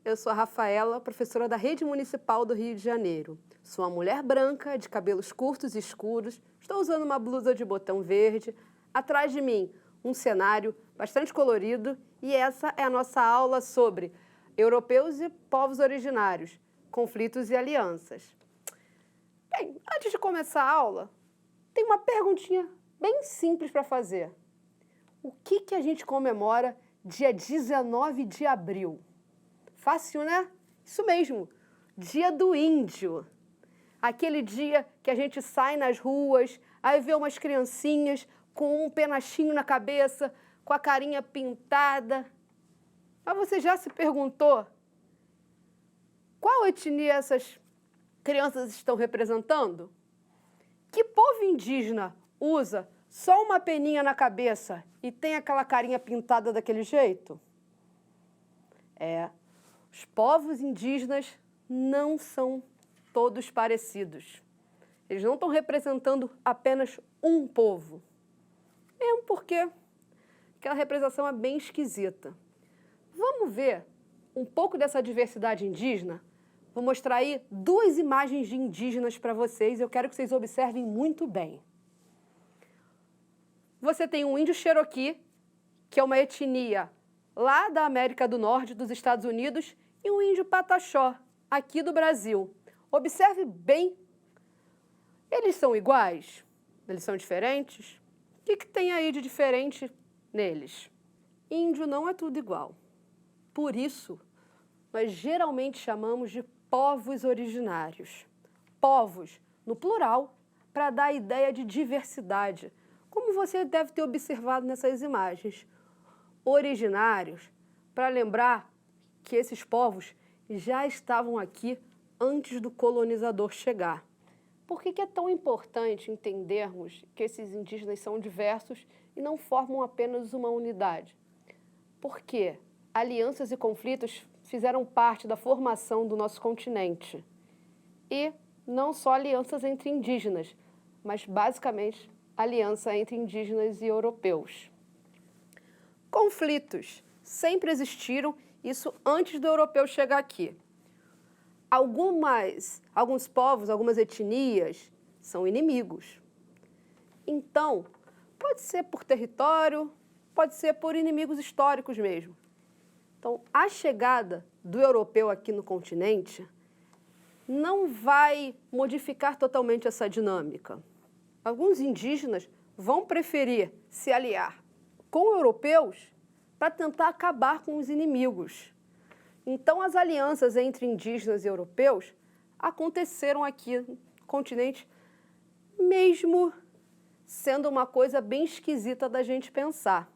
eu sou a Rafaela, professora da Rede Municipal do Rio de Janeiro. Sou uma mulher branca, de cabelos curtos e escuros, estou usando uma blusa de botão verde. Atrás de mim, um cenário bastante colorido e essa é a nossa aula sobre europeus e povos originários, conflitos e alianças. Bem, antes de começar a aula, tem uma perguntinha bem simples para fazer. O que a gente comemora dia 19 de abril? Fácil, né? Isso mesmo, Dia do Índio. Aquele dia que a gente sai nas ruas, aí vê umas criancinhas com um penachinho na cabeça, com a carinha pintada. Mas você já se perguntou qual etnia essas crianças estão representando? Que povo indígena usa só uma peninha na cabeça e tem aquela carinha pintada daquele jeito? Os povos indígenas não são todos parecidos. Eles não estão representando apenas um povo. Mesmo porque aquela representação é bem esquisita. Vamos ver um pouco dessa diversidade indígena? Vou mostrar aí duas imagens de indígenas para vocês. Eu quero que vocês observem muito bem. Você tem um índio Cherokee, que é uma etnia lá da América do Norte, dos Estados Unidos, e um índio Pataxó, aqui do Brasil. Observe bem. Eles são iguais? Eles são diferentes? O que tem aí de diferente neles? Índio não é tudo igual. Por isso, nós geralmente chamamos de povos originários. Povos, no plural, para dar a ideia de diversidade, como você deve ter observado nessas imagens. Originários, para lembrar que esses povos já estavam aqui antes do colonizador chegar. Por que é tão importante entendermos que esses indígenas são diversos e não formam apenas uma unidade? Porque alianças e conflitos fizeram parte da formação do nosso continente. E não só alianças entre indígenas, mas basicamente aliança entre indígenas e europeus. Conflitos sempre existiram, isso antes do europeu chegar aqui. Alguns povos, algumas etnias são inimigos. Então, pode ser por território, pode ser por inimigos históricos mesmo. Então, a chegada do europeu aqui no continente não vai modificar totalmente essa dinâmica. Alguns indígenas vão preferir se aliar com europeus para tentar acabar com os inimigos. Então, as alianças entre indígenas e europeus aconteceram aqui no continente, mesmo sendo uma coisa bem esquisita da gente pensar.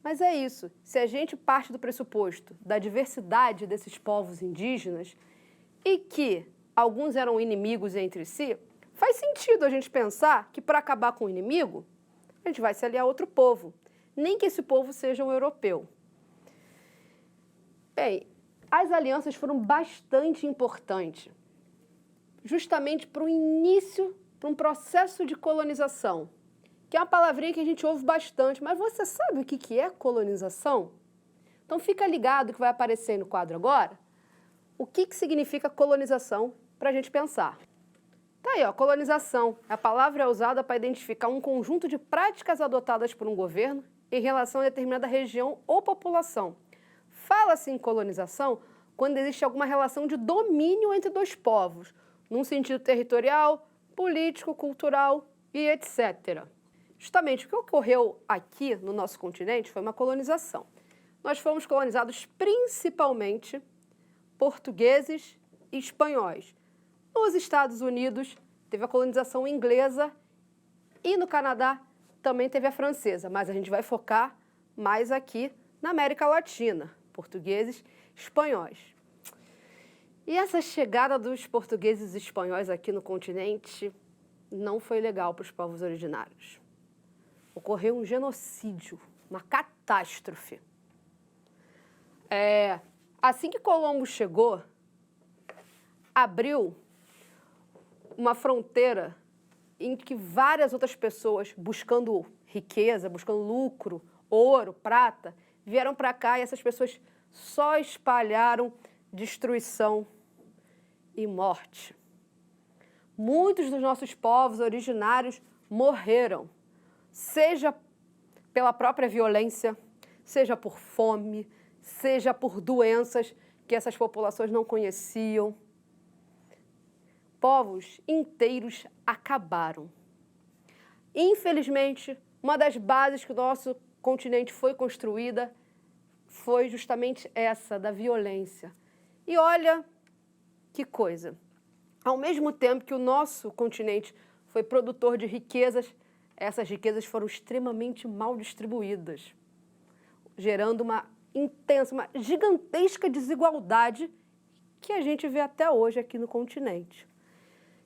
Mas é isso, se a gente parte do pressuposto da diversidade desses povos indígenas e que alguns eram inimigos entre si, faz sentido a gente pensar que para acabar com o inimigo, a gente vai se aliar a outro povo, nem que esse povo seja um europeu. Bem, as alianças foram bastante importantes, justamente para o início, para um processo de colonização, que é uma palavrinha que a gente ouve bastante, mas você sabe o que é colonização? Então fica ligado que vai aparecer no quadro agora o que significa colonização para a gente pensar. Tá aí, ó, colonização. A palavra é usada para identificar um conjunto de práticas adotadas por um governo em relação a determinada região ou população. Fala-se em colonização quando existe alguma relação de domínio entre dois povos, num sentido territorial, político, cultural e etc. Justamente o que ocorreu aqui no nosso continente foi uma colonização. Nós fomos colonizados principalmente portugueses e espanhóis. Nos Estados Unidos teve a colonização inglesa e no Canadá também teve a francesa, mas a gente vai focar mais aqui na América Latina, portugueses e espanhóis. E essa chegada dos portugueses e espanhóis aqui no continente não foi legal para os povos originários. Ocorreu um genocídio, uma catástrofe. Assim que Colombo chegou, abriu uma fronteira em que várias outras pessoas, buscando riqueza, buscando lucro, ouro, prata, vieram para cá e essas pessoas só espalharam destruição e morte. Muitos dos nossos povos originários morreram, seja pela própria violência, seja por fome, seja por doenças que essas populações não conheciam. Povos inteiros acabaram. Infelizmente, uma das bases que o nosso continente foi construída foi justamente essa, da violência. E olha que coisa, ao mesmo tempo que o nosso continente foi produtor de riquezas, essas riquezas foram extremamente mal distribuídas, gerando uma intensa, uma gigantesca desigualdade que a gente vê até hoje aqui no continente.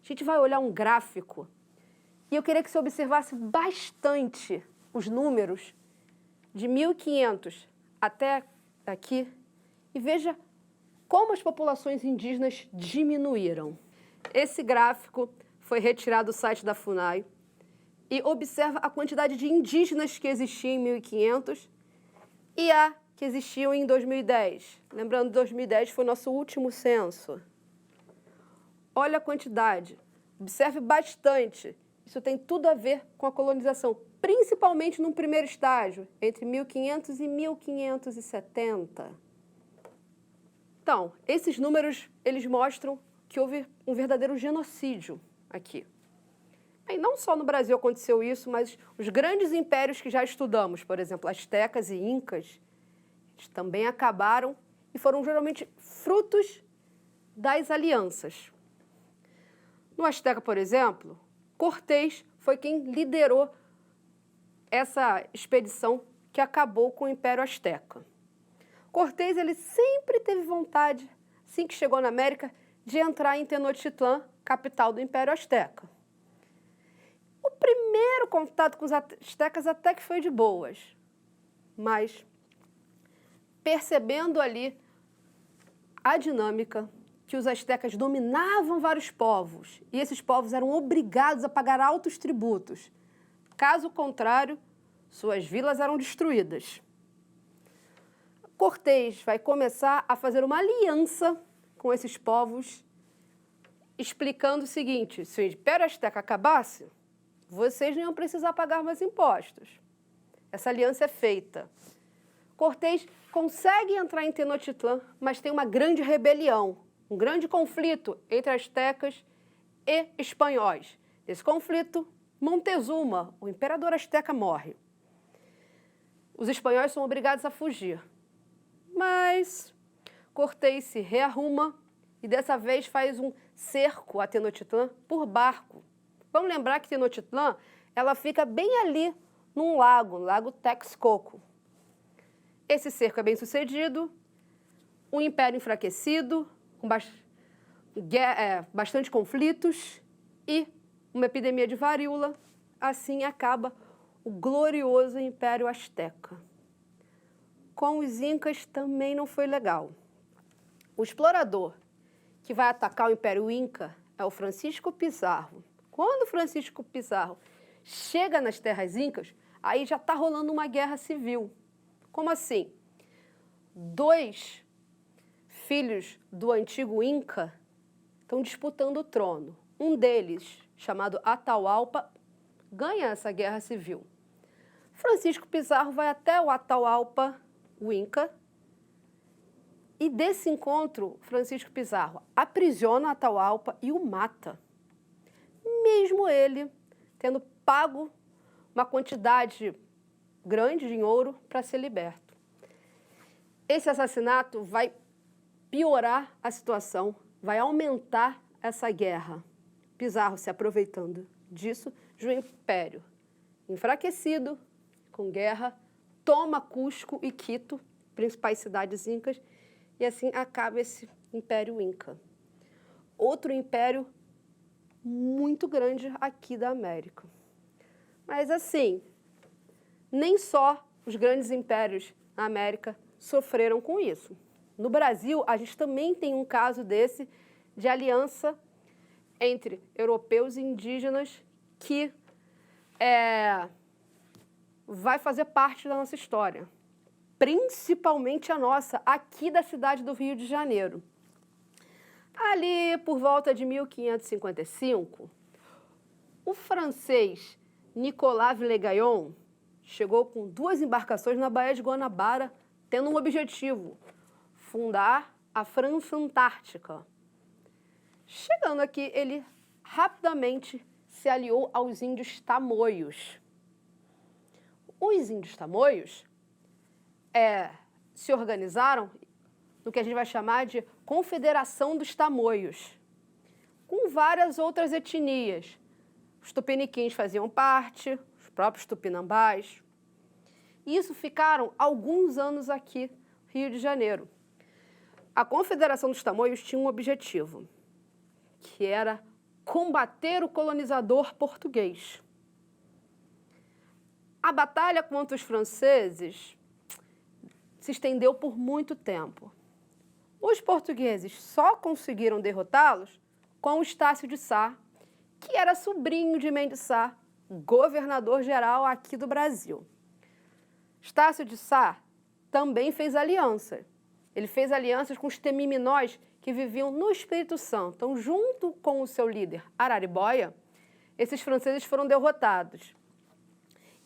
A gente vai olhar um gráfico e eu queria que você observasse bastante os números de 1500 até aqui e veja como as populações indígenas diminuíram. Esse gráfico foi retirado do site da FUNAI e observa a quantidade de indígenas que existiam em 1500 e a que existiam em 2010. Lembrando, 2010 foi o nosso último censo. Olha a quantidade, observe bastante. Isso tem tudo a ver com a colonização, principalmente no primeiro estágio, entre 1500 e 1570. Então, esses números, eles mostram que houve um verdadeiro genocídio aqui. E não só no Brasil aconteceu isso, mas os grandes impérios que já estudamos, por exemplo, astecas e incas, eles também acabaram e foram geralmente frutos das alianças. No Azteca, por exemplo, Cortés foi quem liderou essa expedição que acabou com o Império Azteca. Cortés, ele sempre teve vontade, assim que chegou na América, de entrar em Tenochtitlán, capital do Império Azteca. O primeiro contato com os astecas até que foi de boas, mas percebendo ali a dinâmica que os astecas dominavam vários povos e esses povos eram obrigados a pagar altos tributos. Caso contrário, suas vilas eram destruídas. Cortés vai começar a fazer uma aliança com esses povos, explicando o seguinte: se o Império Azteca acabasse, vocês não iam precisar pagar mais impostos. Essa aliança é feita. Cortés consegue entrar em Tenochtitlán, mas tem uma grande rebelião, um grande conflito entre astecas e espanhóis. Nesse conflito, Montezuma, o imperador asteca, morre. Os espanhóis são obrigados a fugir. Mas Cortés se rearruma e dessa vez faz um cerco a Tenochtitlán por barco. Vamos lembrar que Tenochtitlán, ela fica bem ali num lago, o Lago Texcoco. Esse cerco é bem sucedido, o império enfraquecido, com bastante conflitos e uma epidemia de varíola. Assim acaba o glorioso Império Azteca. Com os incas também não foi legal. O explorador que vai atacar o Império Inca é o Francisco Pizarro. Quando Francisco Pizarro chega nas terras incas, aí já está rolando uma guerra civil. Como assim? 2 filhos do antigo Inca estão disputando o trono. Um deles, chamado Atahualpa, ganha essa guerra civil. Francisco Pizarro vai até o Atahualpa, o Inca, e desse encontro, Francisco Pizarro aprisiona Atahualpa e o mata. Mesmo ele tendo pago uma quantidade grande de ouro para ser liberto. Esse assassinato vai piorar a situação, vai aumentar essa guerra. Pizarro, se aproveitando disso, de um império enfraquecido, com guerra, toma Cusco e Quito, principais cidades incas, e assim acaba esse Império Inca. Outro império muito grande aqui da América. Mas assim, nem só os grandes impérios na América sofreram com isso. No Brasil, a gente também tem um caso desse de aliança entre europeus e indígenas que vai fazer parte da nossa história. principalmente a nossa, aqui da cidade do Rio de Janeiro. Ali, por volta de 1555, o francês Nicolas Villegayon chegou com 2 embarcações na Baía de Guanabara, tendo um objetivo: fundar a França Antártica. Chegando aqui, ele rapidamente se aliou aos índios tamoios. Os índios tamoios se organizaram no que a gente vai chamar de Confederação dos Tamoios, com várias outras etnias. Os tupiniquins faziam parte, os próprios tupinambás. E isso ficaram alguns anos aqui no Rio de Janeiro. A Confederação dos Tamoios tinha um objetivo, que era combater o colonizador português. A batalha contra os franceses se estendeu por muito tempo. Os portugueses só conseguiram derrotá-los com o Estácio de Sá, que era sobrinho de Mendes Sá, governador-geral aqui do Brasil. Estácio de Sá também fez aliança. Ele fez alianças com os temiminós que viviam no Espírito Santo. Então, junto com o seu líder, Araribóia, esses franceses foram derrotados.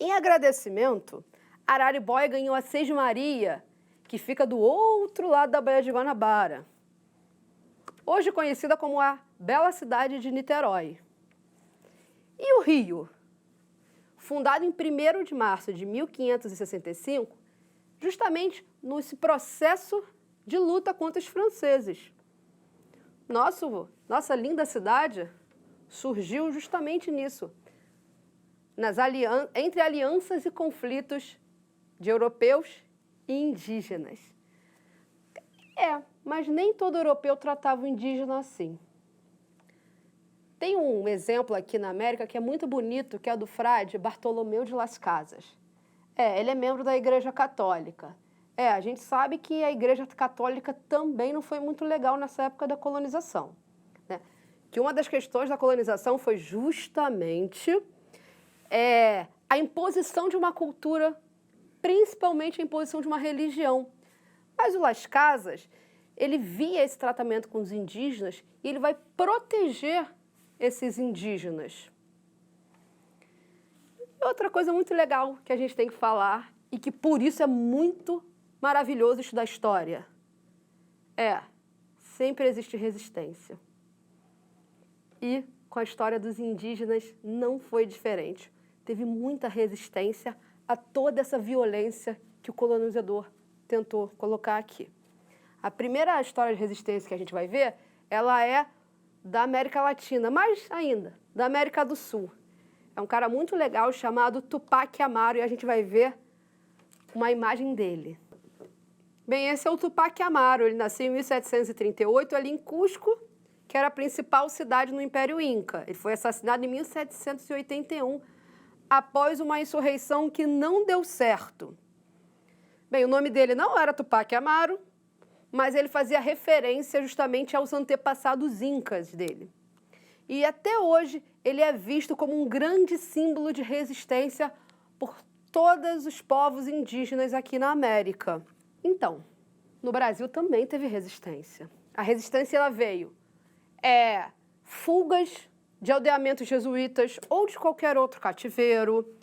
Em agradecimento, Araribóia ganhou a Sesmaria, que fica do outro lado da Baía de Guanabara, hoje conhecida como a bela cidade de Niterói. E o Rio? Fundado em 1º de março de 1565, justamente nesse processo de luta contra os franceses. Nossa linda cidade surgiu justamente nisso, entre alianças e conflitos de europeus e indígenas. Mas nem todo europeu tratava o indígena assim. Tem um exemplo aqui na América que é muito bonito, que é do frade Bartolomeu de Las Casas. Ele é membro da Igreja Católica. A gente sabe que a Igreja Católica também não foi muito legal nessa época da colonização, né? Que uma das questões da colonização foi justamente a imposição de uma cultura, principalmente a imposição de uma religião. Mas o Las Casas, ele via esse tratamento com os indígenas e ele vai proteger esses indígenas. Outra coisa muito legal que a gente tem que falar e que por isso é muito maravilhoso estudar história sempre existe resistência. E com a história dos indígenas não foi diferente. Teve muita resistência a toda essa violência que o colonizador tentou colocar aqui. A primeira história de resistência que a gente vai ver, ela é da América Latina, mais ainda, da América do Sul. É um cara muito legal chamado Tupac Amaru e a gente vai ver uma imagem dele. Bem, esse é o Tupac Amaru, ele nasceu em 1738 ali em Cusco, que era a principal cidade no Império Inca. Ele foi assassinado em 1781, após uma insurreição que não deu certo. Bem, o nome dele não era Tupac Amaru, mas ele fazia referência justamente aos antepassados incas dele. E até hoje ele é visto como um grande símbolo de resistência por todos os povos indígenas aqui na América. Então, no Brasil também teve resistência. A resistência ela veio fugas de aldeamentos jesuítas ou de qualquer outro cativeiro.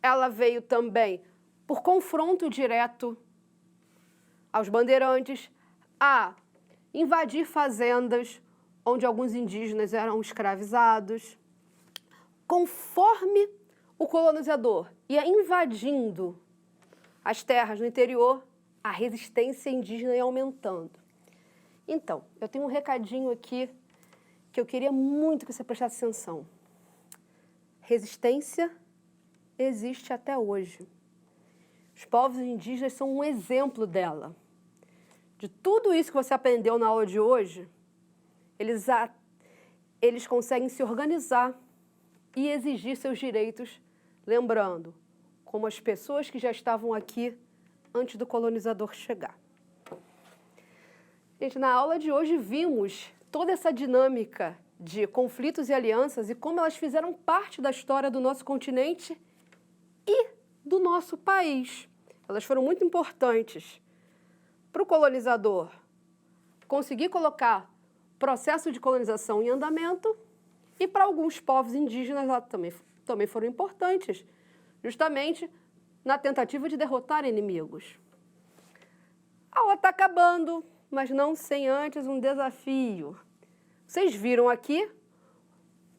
Ela veio também por confronto direto aos bandeirantes, a invadir fazendas onde alguns indígenas eram escravizados. Conforme o colonizador ia invadindo as terras no interior, a resistência indígena ia aumentando. Então, eu tenho um recadinho aqui que eu queria muito que você prestasse atenção. Resistência existe até hoje. Os povos indígenas são um exemplo dela. De tudo isso que você aprendeu na aula de hoje, eles conseguem se organizar e exigir seus direitos, lembrando, como as pessoas que já estavam aqui antes do colonizador chegar. Gente, na aula de hoje vimos toda essa dinâmica de conflitos e alianças e como elas fizeram parte da história do nosso continente e do nosso país. elas foram muito importantes para o colonizador conseguir colocar o processo de colonização em andamento e para alguns povos indígenas elas também foram importantes, justamente na tentativa de derrotar inimigos. A aula está acabando, mas não sem antes um desafio. Vocês viram aqui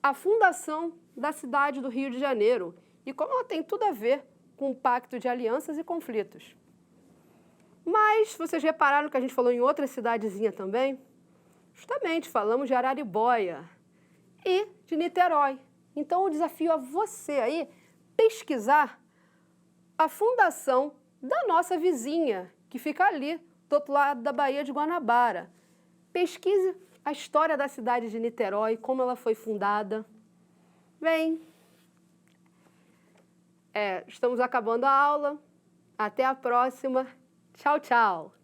a fundação da cidade do Rio de Janeiro e como ela tem tudo a ver com o pacto de alianças e conflitos. Mas vocês repararam que a gente falou em outra cidadezinha também? Justamente, falamos de Araribóia e de Niterói. Então, o desafio é você aí pesquisar a fundação da nossa vizinha, que fica ali, do outro lado da Baía de Guanabara. Pesquise a história da cidade de Niterói, como ela foi fundada. Bem, estamos acabando a aula. Até a próxima. Tchau, tchau.